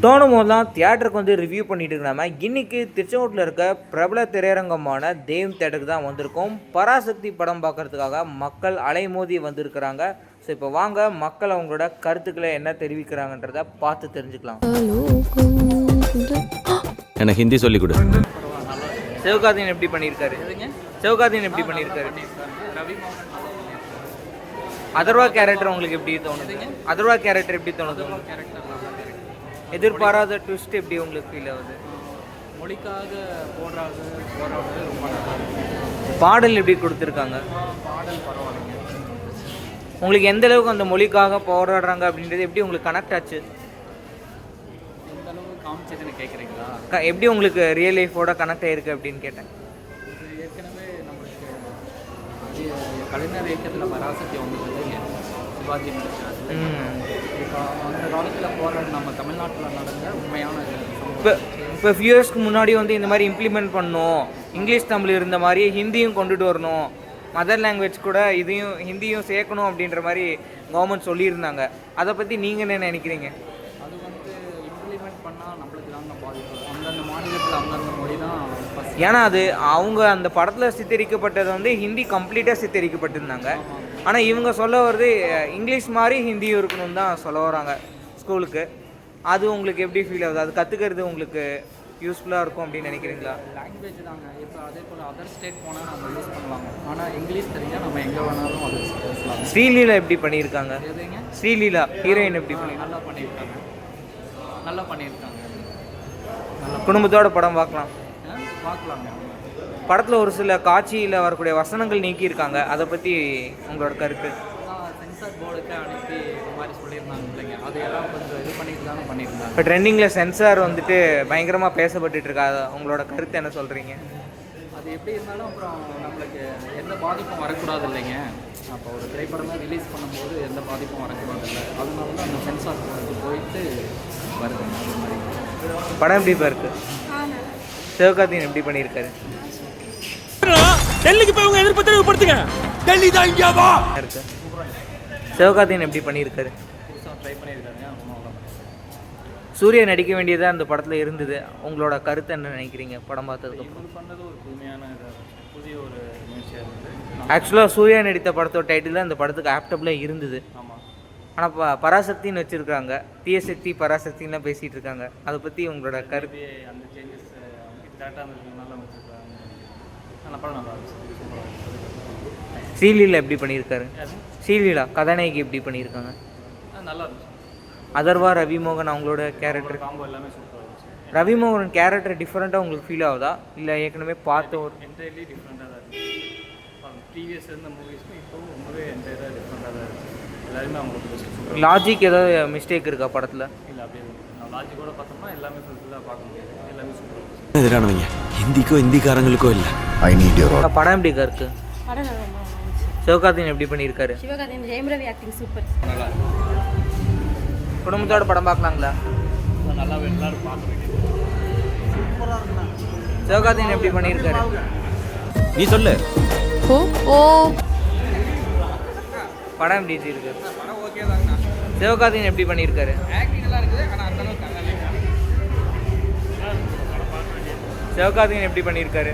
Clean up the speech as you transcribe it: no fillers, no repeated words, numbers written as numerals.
தோணும் போதெல்லாம் தியேட்டருக்கு வந்து ரிவ்யூ பண்ணிட்டு இருக்கிறாம இன்றைக்கி திருச்செங்கோட்டில் இருக்க பிரபல திரையரங்கமான தேவ் தேட்டருக்கு தான் வந்திருக்கோம். பராசக்தி படம் பார்க்குறதுக்காக மக்கள் அலைமோதி வந்திருக்கிறாங்க. ஸோ இப்போ வாங்க மக்கள் அவங்களோட கருத்துக்களை என்ன தெரிவிக்கிறாங்கன்றதை பார்த்து தெரிஞ்சுக்கலாம். எனக்கு ஹிந்தி சொல்லிக் கொடு. சிவகார்த்திகேயன் எப்படி பண்ணியிருக்காரு? சிவகார்த்திகேயன் எப்படி பண்ணியிருக்காரு? அதர்வா கேரக்டர் உங்களுக்கு எப்படி தோணுது? அதர்வா கேரக்டர் எப்படி தோணுது? எதிர்பாராத ட்விஸ்ட் எப்படி உங்களுக்கு ஃபீல் ஆகுது? மொழிக்காக போடுறது ரொம்ப நல்லா இருக்கு. பாடல் எப்படி கொடுத்துருக்காங்க? பாடல் பரவாயில்லைங்க. உங்களுக்கு எந்த அளவுக்கு அந்த மொழிக்காக போராடுறாங்க அப்படின்றது எப்படி உங்களுக்கு கனெக்ட் ஆச்சு? எந்த அளவுக்கு காமிச்சதுன்னு கேட்குறீங்களா? எப்படி உங்களுக்கு ரியல் லைஃபோட கனெக்ட் ஆகிருக்கு அப்படின்னு கேட்டேன். இது ஏற்கனவே நம்மளுக்கு கலைஞர் இயக்கத்தில் பராசக்தி வந்தது இல்லைங்க, சிவாஜி நடிச்சார். இப்போ அந்த காலத்தில் போராட நம்ம தமிழ்நாட்டில் நடந்த உண்மையான இப்போ ஃபியூ இயர்ஸ்க்கு முன்னாடி வந்து இந்த மாதிரி இம்ப்ளிமெண்ட் பண்ணணும், இங்கிலீஷ் தமிழ் இருந்த மாதிரி ஹிந்தியும் கொண்டுட்டு வரணும், மதர் லாங்குவேஜ் கூட இதையும் ஹிந்தியும் சேர்க்கணும் அப்படின்ற மாதிரி கவர்மெண்ட் சொல்லியிருந்தாங்க. அதை பற்றி நீங்கள் என்ன நினைக்கிறீங்க? அது வந்து இம்ப்ளிமெண்ட் பண்ணால் நம்மளுக்கு தாங்க பாதிக்கும். அந்தந்த மாநிலத்தில் அந்தந்த மொழி தான். ஏன்னா அது அவங்க அந்த படத்தில் சித்தரிக்கப்பட்டது வந்து ஹிந்தி கம்ப்ளீட்டாக சித்தரிக்கப்பட்டிருந்தாங்க. ஆனால் இவங்க சொல்ல வருது இங்கிலீஷ் மாதிரி ஹிந்தியும் இருக்கணும்னு தான் சொல்ல வராங்க ஸ்கூலுக்கு. அது உங்களுக்கு எப்படி ஃபீல் ஆகுது? அது கற்றுக்கிறது உங்களுக்கு யூஸ்ஃபுல்லாக இருக்கும் அப்படின்னு நினைக்கிறீங்களா? லாங்குவேஜ் தாங்க. இப்போ அதே போல் அதர் ஸ்டேட் போனால் நம்ம யூஸ் பண்ணலாம். ஆனால் இங்கிலீஷ் தெரிஞ்சால் நம்ம எங்கே வேணாலும் அது பேசலாம். ஸ்ரீலீலா எப்படி பண்ணியிருக்காங்க? எதுங்க? ஸ்ரீலீலா ஹீரோயின் எப்படி நல்லா பண்ணியிருக்காங்க. குடும்பத்தோட படம் பார்க்கலாங்க. படத்தில் ஒரு சில காட்சியில் வரக்கூடிய வசனங்கள் நீக்கியிருக்காங்க. அதை பற்றி உங்களோட கருத்து? சென்சார் போர்டுக்கு அனுப்பி இந்த மாதிரி சொல்லியிருந்தாங்க இல்லைங்க, அது எல்லாம் கொஞ்சம் இது பண்ணிட்டு தானே பண்ணியிருந்தாங்க. இப்போ ட்ரெண்டிங்கில் சென்சார் வந்துட்டு பயங்கரமாக பேசப்பட்டுட்டு இருக்கா, உங்களோட கருத்து என்ன சொல்கிறீங்க? அது எப்படி இருந்தாலும் அப்புறம் நம்மளுக்கு எந்த பாதிப்பும் வரக்கூடாது இல்லைங்க. அப்போ ஒரு திரைப்படமாக ரிலீஸ் பண்ணும்போது எந்த பாதிப்பும் வரக்கூடாது இல்லை, அதனால தான் அந்த சென்சார் போர்டுக்கு போயிட்டு வருதுங்க. அது மாதிரி படம் எப்படி இருக்கு? சிவகார்த்திகேயன் எப்படி பண்ணியிருக்காரு? டெல்லிக்கு போய் உங்க எதிர்ப்பு தெளிவுபடுத்துங்க. டெல்லி தான் இங்கே வா இருக்கு. சிவகார்த்திகேயன் எப்படி பண்ணியிருக்காரு? புதுசாக ட்ரை பண்ணியிருக்காருங்க. சூர்யா நடிக்க வேண்டியதாக அந்த படத்தில் இருந்தது. உங்களோட கருத்து என்ன நினைக்கிறீங்க படம் பார்த்ததுக்கு? இவர் பண்ணது ஒரு புதுமையான புதிய ஒரு முயற்சியாக இருந்தது. ஆக்சுவலாக சூர்யா நடித்த படத்தோட டைட்டில் தான் அந்த படத்துக்கு ஆப்டபிளாக இருந்தது. ஆமாம். ஆனால் பராசக்தின்னு வச்சுருக்காங்க, தீயசக்தி பராசக்தின்லாம் பேசிகிட்டு இருக்காங்க. அதை பற்றி உங்களோட கருத்து? அந்த சேஞ்சஸ் கரெக்டாக இருந்ததுனால வச்சுருக்காங்க. நல்ல படம் நல்லா இருந்துச்சு. ஸ்ரீலீலா எப்படி பண்ணியிருக்காரு? ஸ்ரீலீலா கதாநாயகி எப்படி பண்ணியிருக்காங்க? நல்லா இருந்துச்சு. அதர்வா ரவிமோகன் அவங்களோட கேரக்டர் காம்போ எல்லாமே சூப்பராக இருந்துச்சு. ரவிமோகன் கேரக்டர் டிஃப்ரெண்ட்டாக உங்களுக்கு ஃபீல் ஆகுதா, இல்லை ஏற்கனவே பார்த்த ஒரு என்டையர்லி டிஃப்ரெண்ட்டாக தான் இருக்குது. ப்ரீவியஸ் இருந்த மூவிஸ்க்கும் இப்போவும் ரொம்பவே என்டையராக டிஃப்ரெண்ட்டாக தான் இருக்குது. எல்லாருமே அவங்களுக்கு லாஜிக் ஏதாவது மிஸ்டேக் இருக்கா படத்தில்? இல்லை, அப்படியே நான் லாஜிக்கோட பார்த்தோம்னா எல்லாமே ஃபுல்லாக பார்க்க முடியாது. எல்லாமே சூப்பராக இருந்துச்சு. எதிரானவங்க ஹிந்திக்கோ ஹிந்திக்காரங்களுக்கோ இல்லை. ஐ நீட் யுவர் படம் எப்படி இருக்கு? சிவகார்த்திகேயன் எப்படி பண்ணியிருக்காரு? Sivakarthikeyan Jayam Ravi acting super. நல்லா குடும்பத்தோட படம் பார்க்கலாங்களா? நல்லா எல்லாரும் பார்க்குறீங்க. சிவகார்த்திகேயன் எப்படி பண்ணியிருக்காரு? நீ சொல்லு. படம் எப்படி இருக்கு? சிவகார்த்திகேயன் எப்படி பண்ணியிருக்காரு? சிவகார்த்திகேயன் எப்படி பண்ணியிருக்காரு?